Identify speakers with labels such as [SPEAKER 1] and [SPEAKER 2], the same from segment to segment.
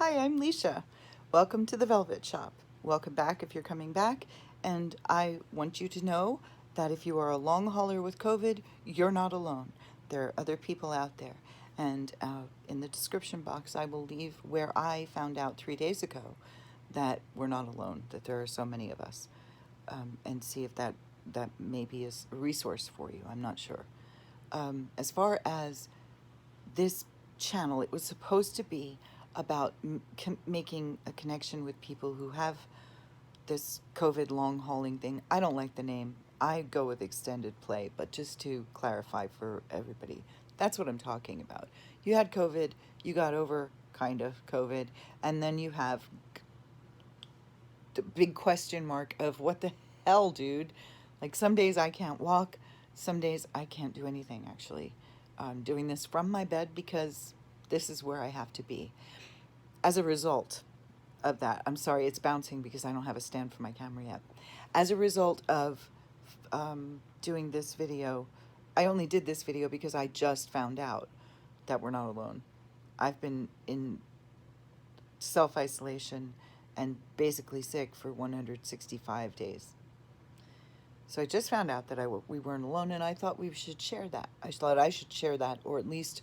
[SPEAKER 1] Hi, I'm Lycia. Welcome to the Velvet Shop. Welcome back if you're coming back. And I want you to know that if you are a long hauler with COVID, you're not alone. There are other people out there. And in the description box, I will leave where I found out 3 days ago that we're not alone, that there are so many of us. And see if that maybe is a resource for you. I'm not sure. As far as this channel, it was supposed to be about making a connection with people who have this COVID long hauling thing. I don't like the name. I go with extended play, but just to clarify for everybody, that's what I'm talking about. You had COVID, you got over kind of COVID, and then you have the big question mark of what the hell, dude? Like some days I can't walk, some days I can't do anything actually. I'm doing this from my bed because this is where I have to be. As a result of that, I'm sorry, it's bouncing because I don't have a stand for my camera yet. As a result of doing this video, I only did this video because I just found out that we're not alone. I've been in self-isolation and basically sick for 165 days. So I just found out that we weren't alone, and I thought we should share that. I thought I should share that, or at least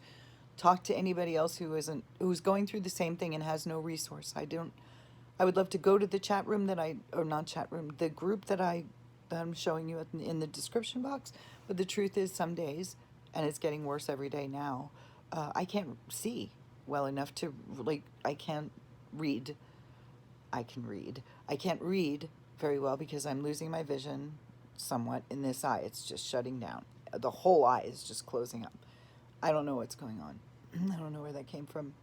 [SPEAKER 1] talk to anybody else who's going through the same thing and has no resource. I would love to go to the chat room the group that I'm showing you in the description box. But the truth is, some days, and it's getting worse every day now, I can't see well enough to, like, I can't read. I can read. I can't read very well because I'm losing my vision somewhat in this eye. It's just shutting down. The whole eye is just closing up. I don't know what's going on. I don't know where that came from.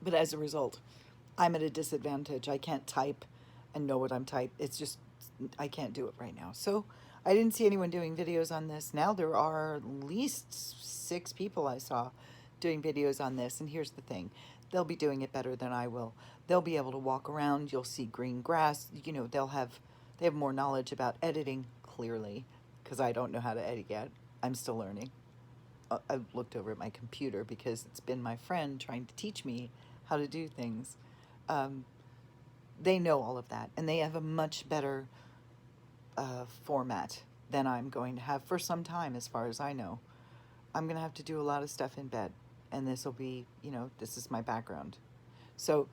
[SPEAKER 1] But as a result, I'm at a disadvantage. I can't type and know what I'm typing. It's just, I can't do it right now. So I didn't see anyone doing videos on this. Now there are at least 6 people I saw doing videos on this. And here's the thing. They'll be doing it better than I will. They'll be able to walk around. You'll see green grass. You know, they have more knowledge about editing, clearly, because I don't know how to edit yet. I'm still learning. I've looked over at my computer because it's been my friend trying to teach me how to do things. They know all of that, and they have a much better format than I'm going to have for some time, as far as I know. I'm going to have to do a lot of stuff in bed, and this will be, this is my background. So,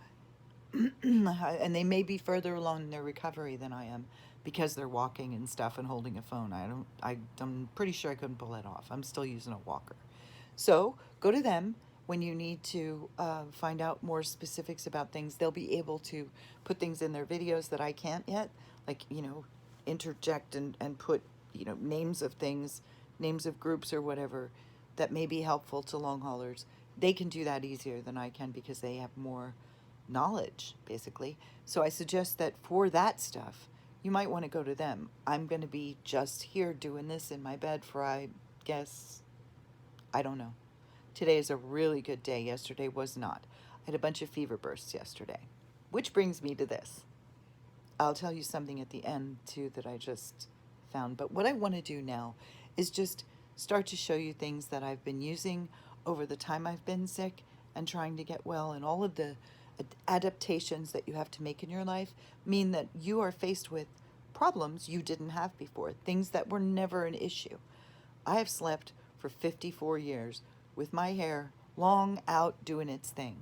[SPEAKER 1] and they may be further along in their recovery than I am because they're walking and stuff and holding a phone. I'm pretty sure I couldn't pull that off. I'm still using a walker. So go to them when you need to find out more specifics about things. They'll be able to put things in their videos that I can't yet, like, interject and put, names of things, names of groups or whatever that may be helpful to long haulers. They can do that easier than I can because they have more knowledge, basically. So I suggest that for that stuff, you might want to go to them. I'm going to be just here doing this in my bed for, I guess, I don't know. Today is a really good day. Yesterday was not. I had a bunch of fever bursts yesterday. Which brings me to this. I'll tell you something at the end, too, that I just found. But what I want to do now is just start to show you things that I've been using over the time I've been sick and trying to get well. And all of the adaptations that you have to make in your life mean that you are faced with problems you didn't have before. Things that were never an issue. I have slept for 54 years with my hair long out doing its thing.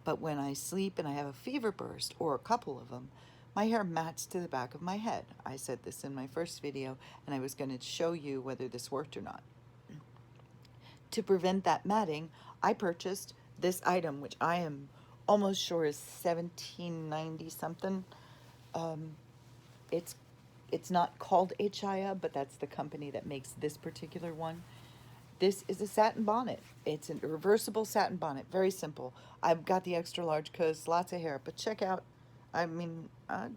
[SPEAKER 1] But when I sleep and I have a fever burst, or a couple of them, my hair mats to the back of my head. I said this in my first video, and I was going to show you whether this worked or not. To prevent that matting, I purchased this item, which I am almost sure is $17.90 something. It's not called a Chaya, but that's the company that makes this particular one. This is a satin bonnet. It's a reversible satin bonnet. Very simple. I've got the extra large because lots of hair. But check out, I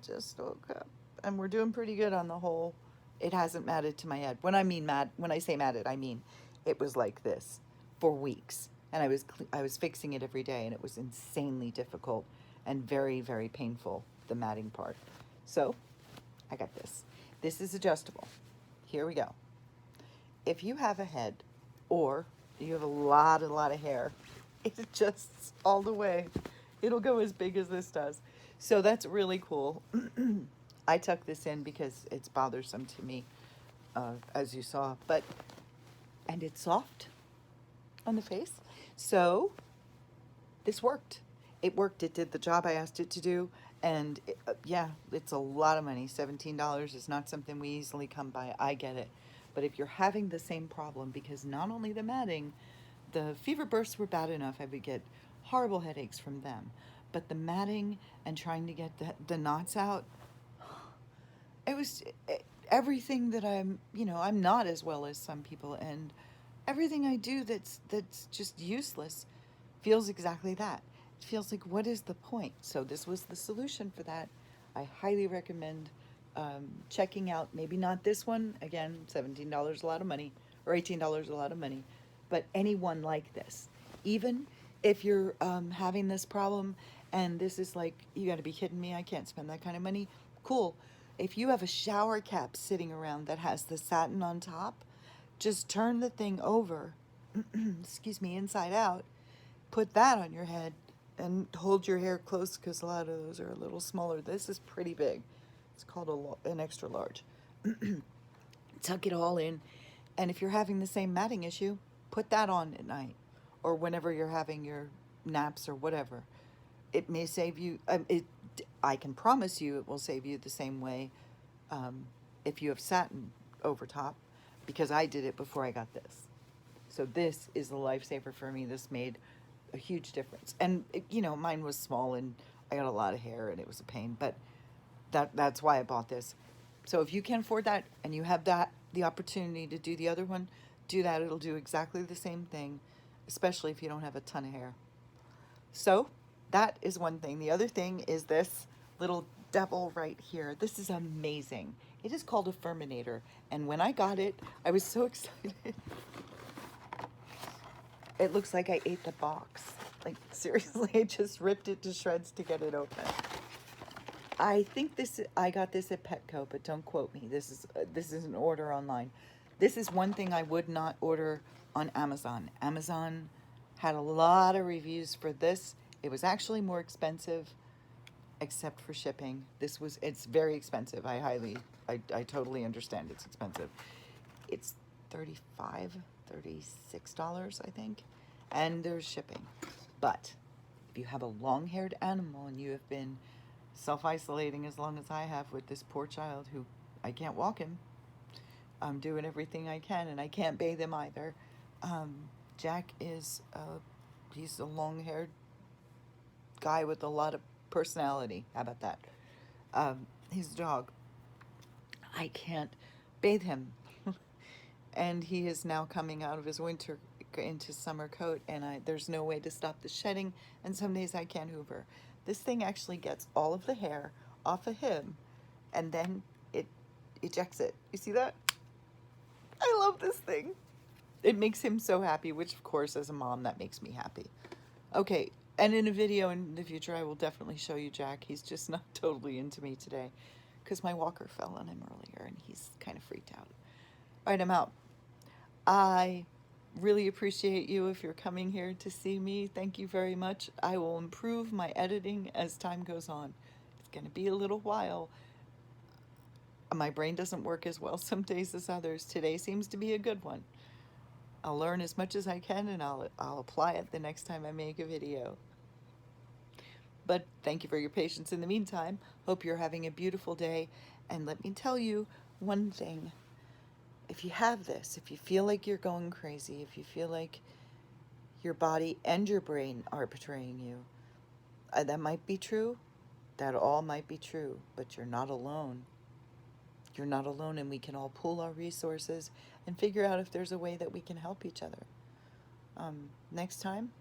[SPEAKER 1] just woke up. And we're doing pretty good on the whole. It hasn't matted to my head. When I say matted, I mean it was like this for weeks. And I was fixing it every day, and it was insanely difficult and very, very painful, the matting part. So I got this. This is adjustable. Here we go. If you have a head, or you have a lot of hair, it adjusts all the way. It'll go as big as this does. So that's really cool. I tuck this in because it's bothersome to me, as you saw. And it's soft on the face. So this worked. It worked. It did the job I asked it to do. And yeah, it's a lot of money. $17 is not something we easily come by. I get it. But if you're having the same problem, because not only the matting, the fever bursts were bad enough, I would get horrible headaches from them. But the matting and trying to get the knots out, it was everything that I'm not as well as some people. And everything I do that's just useless feels exactly that. It feels like, what is the point? So this was the solution for that. I highly recommend checking out, maybe not this one, again, $17 a lot of money, or $18 a lot of money, but any one like this. Even if you're having this problem and this is like, you gotta be kidding me, I can't spend that kind of money. Cool. If you have a shower cap sitting around that has the satin on top, just turn the thing over, excuse me, inside out, put that on your head, and hold your hair close because a lot of those are a little smaller. This is pretty big. It's called an extra large. Tuck it all in, and if you're having the same matting issue, put that on at night or whenever you're having your naps or whatever. It may save you, I can promise you it will save you the same way if you have satin over top, because I did it before I got this. So this is a lifesaver for me. This made a huge difference. And, mine was small and I got a lot of hair and it was a pain, but that's why I bought this. So if you can afford that and you have the opportunity to do the other one, do that. It'll do exactly the same thing, especially if you don't have a ton of hair. So that is one thing. The other thing is this little devil right here. This is amazing. It is called a Furminator. And when I got it, I was so excited. It looks like I ate the box. Like, seriously, I just ripped it to shreds to get it open. I think I got this at Petco, but don't quote me. This is an order online. This is one thing I would not order on Amazon. Amazon had a lot of reviews for this. It was actually more expensive, except for shipping. It's very expensive. I totally understand it's expensive. It's $35, $36, I think, and there's shipping. But if you have a long-haired animal and you have been self-isolating as long as I have with this poor child who I can't walk him, I'm doing everything I can, and I can't bathe him either. Jack is he's a long-haired guy with a lot of personality. How about that? He's a dog. I can't bathe him. And he is now coming out of his winter into summer coat, and there's no way to stop the shedding, and some days I can't hoover. This thing actually gets all of the hair off of him, and then it ejects it. You see that? I love this thing. It makes him so happy, which of course as a mom that makes me happy. Okay, and in a video in the future I will definitely show you Jack. He's just not totally into me today because my walker fell on him earlier and he's kind of freaked out. All right, I'm out. I really appreciate you if you're coming here to see me. Thank you very much. I will improve my editing as time goes on. It's going to be a little while. My brain doesn't work as well some days as others. Today seems to be a good one. I'll learn as much as I can and I'll apply it the next time I make a video. But thank you for your patience in the meantime. Hope you're having a beautiful day. And let me tell you one thing. If you have this, if you feel like you're going crazy, if you feel like your body and your brain are betraying you, that might be true. That all might be true, but you're not alone. You're not alone, and we can all pool our resources and figure out if there's a way that we can help each other. Next time,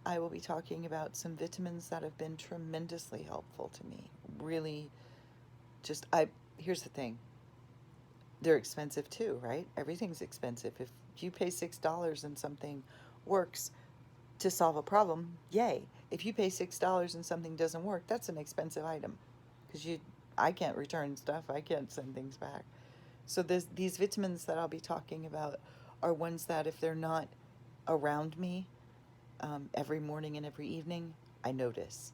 [SPEAKER 1] I will be talking about some vitamins that have been tremendously helpful to me. Really, here's the thing. They're expensive too, right? Everything's expensive. If you pay $6 and something works to solve a problem, yay. If you pay $6 and something doesn't work, that's an expensive item. Because I can't return stuff. I can't send things back. So these vitamins that I'll be talking about are ones that if they're not around me every morning and every evening, I notice.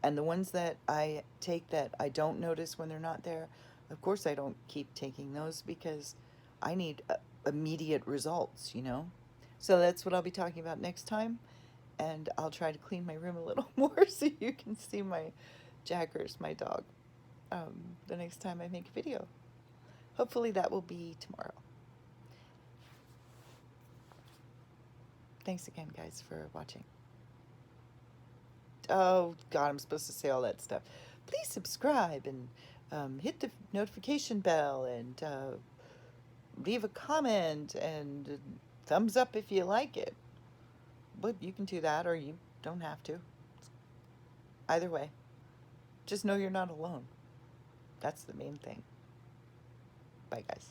[SPEAKER 1] And the ones that I take that I don't notice when they're not there, of course I don't keep taking those because I need immediate results, you know? So that's what I'll be talking about next time. And I'll try to clean my room a little more so you can see my Jaggers, my dog, the next time I make a video. Hopefully that will be tomorrow. Thanks again, guys, for watching. Oh, God, I'm supposed to say all that stuff. Please subscribe and hit the notification bell and leave a comment and thumbs up if you like it. But you can do that or you don't have to. Either way, just know you're not alone. That's the main thing. Bye, guys.